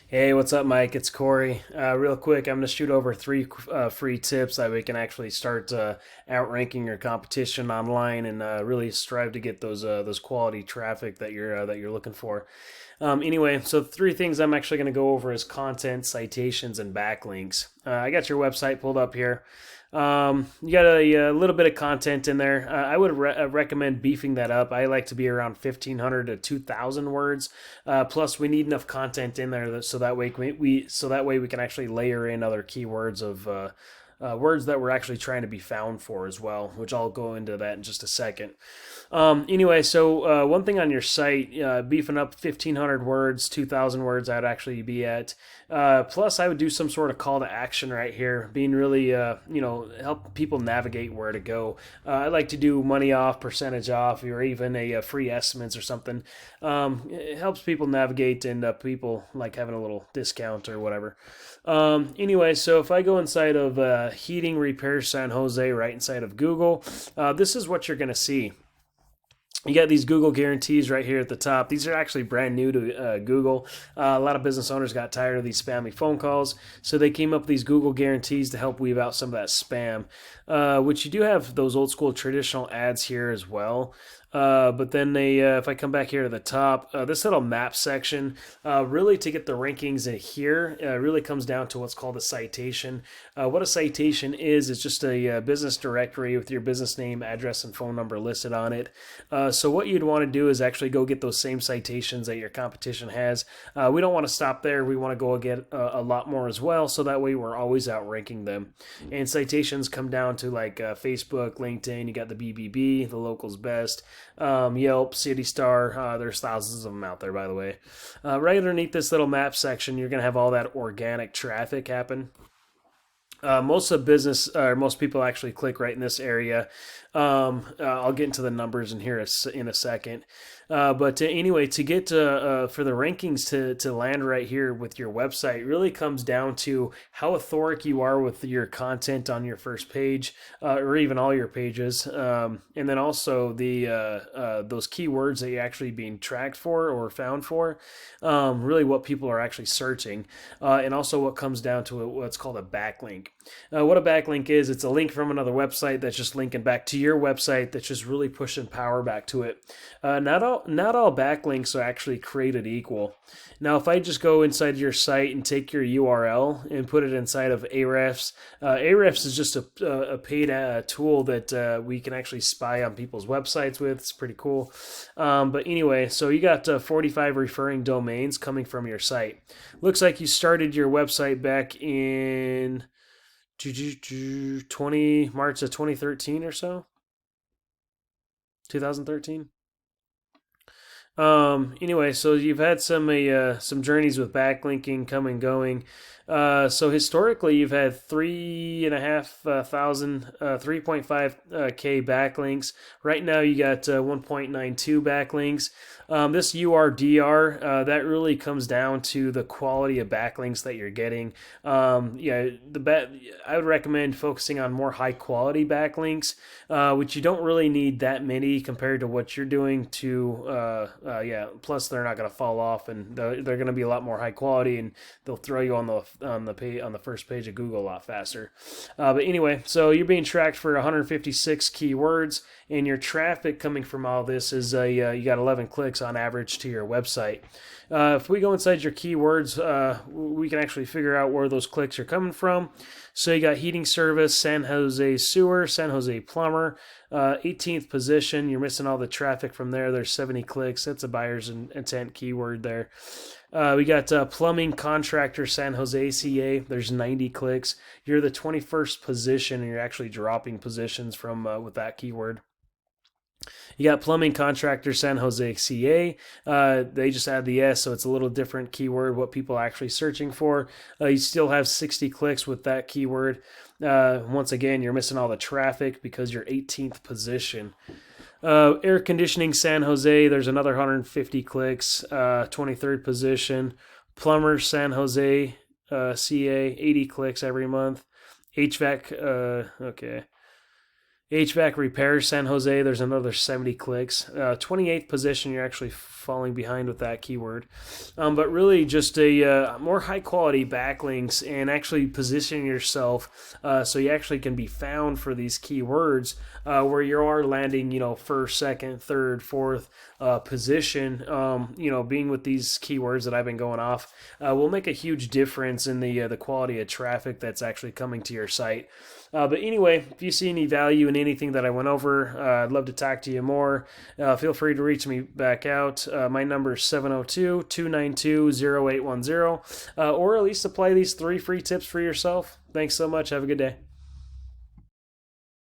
Hey, what's up, Mike? It's Corey. Real quick, I'm going to shoot over three free tips that we can actually start outranking your competition online and really strive to get those quality traffic that you're looking for. Anyway, so three things I'm actually going to go over is content, citations, and backlinks. I got your website pulled up here. You got a little bit of content in there. I would recommend beefing that up. I like to be around 1,500 to 2,000 words. Plus, we need enough content in there so that way we can actually layer in other keywords of words that we're actually trying to be found for as well, which I'll go into that in just a second. Anyway, so one thing on your site, beefing up 1,500 words, 2,000 words, I'd actually be at. Plus, I would do some sort of call to action right here, being really, help people navigate where to go. I like to do money off, percentage off, or even a free estimates or something. It helps people navigate and people like having a little discount or whatever. Anyway, so if I go inside of Heating Repair San Jose, right inside of Google, this is what you're going to see. You got these Google guarantees right here at the top. These are actually brand new to Google. A lot of business owners got tired of these spammy phone calls, so they came up with these Google guarantees to help weave out some of that spam. Which you do have those old school traditional ads here as well. But then if I come back here to the top, this little map section, really to get the rankings in here, really comes down to what's called a citation. What a citation is just a business directory with your business name, address, and phone number listed on it. So what you'd want to do is actually go get those same citations that your competition has. We don't want to stop there. We want to go get a lot more as well, so that way we're always outranking them. And citations come down to like Facebook, LinkedIn. You got the BBB, the locals best. Yelp, City Star. There's thousands of them out there, by the way. Right underneath this little map section, you're going to have all that organic traffic happen. Most of business, or most people actually click right in this area. I'll get into the numbers in here in a second. But anyway, to get for the rankings to land right here with your website really comes down to how authoric you are with your content on your first page, or even all your pages, and then also the those keywords that you're actually being tracked for or found for, really what people are actually searching, and also what comes down to what's called a backlink. What a backlink is, it's a link from another website that's just linking back to your website that's just really pushing power back to it. Not all backlinks are actually created equal. Now, if I just go inside your site and take your URL and put it inside of Ahrefs, Ahrefs is just a paid tool that we can actually spy on people's websites with. It's pretty cool. But anyway, so you got 45 referring domains coming from your site. Looks like you started your website back in 20 March of 2013 or so, 2013. Anyway, so you've had some journeys with backlinking come and going. So historically, you've had 3.5 K backlinks. Right now, you got 1.92 backlinks. This URDR, that really comes down to the quality of backlinks that you're getting. Yeah, I would recommend focusing on more high quality backlinks, which you don't really need that many compared to what you're doing to. Yeah. Plus, they're not going to fall off, and they're going to be a lot more high quality, and they'll throw you on the first page of Google a lot faster. But anyway, so you're being tracked for 156 keywords, and your traffic coming from all this is you got 11 clicks on average to your website. If we go inside your keywords, we can actually figure out where those clicks are coming from. So you got heating service, San Jose sewer, San Jose plumber, 18th position. You're missing all the traffic from there. There's 70 clicks. That's a buyer's intent keyword there. We got plumbing contractor San Jose CA. There's 90 clicks. You're the 21st position, and you're actually dropping positions from with that keyword. You got plumbing contractor San Jose CA. They just add the S, so it's a little different keyword, what people are actually searching for. You still have 60 clicks with that keyword. Once again, you're missing all the traffic because you're 18th position. Air conditioning San Jose, there's another 150 clicks, 23rd position. Plumber San Jose CA, 80 clicks every month. HVAC, okay. HVAC repair, San Jose, there's another 70 clicks. 28th position, you're actually falling behind with that keyword. But really, just a more high quality backlinks and actually position yourself so you actually can be found for these keywords where you are landing, first, second, third, fourth position. Being with these keywords that I've been going off will make a huge difference in the quality of traffic that's actually coming to your site. But anyway, if you see any value in anything that I went over, I'd love to talk to you more. Feel free to reach me back out. My number is 702-292-0810, or at least apply these 3 free tips for yourself. Thanks so much. Have a good day.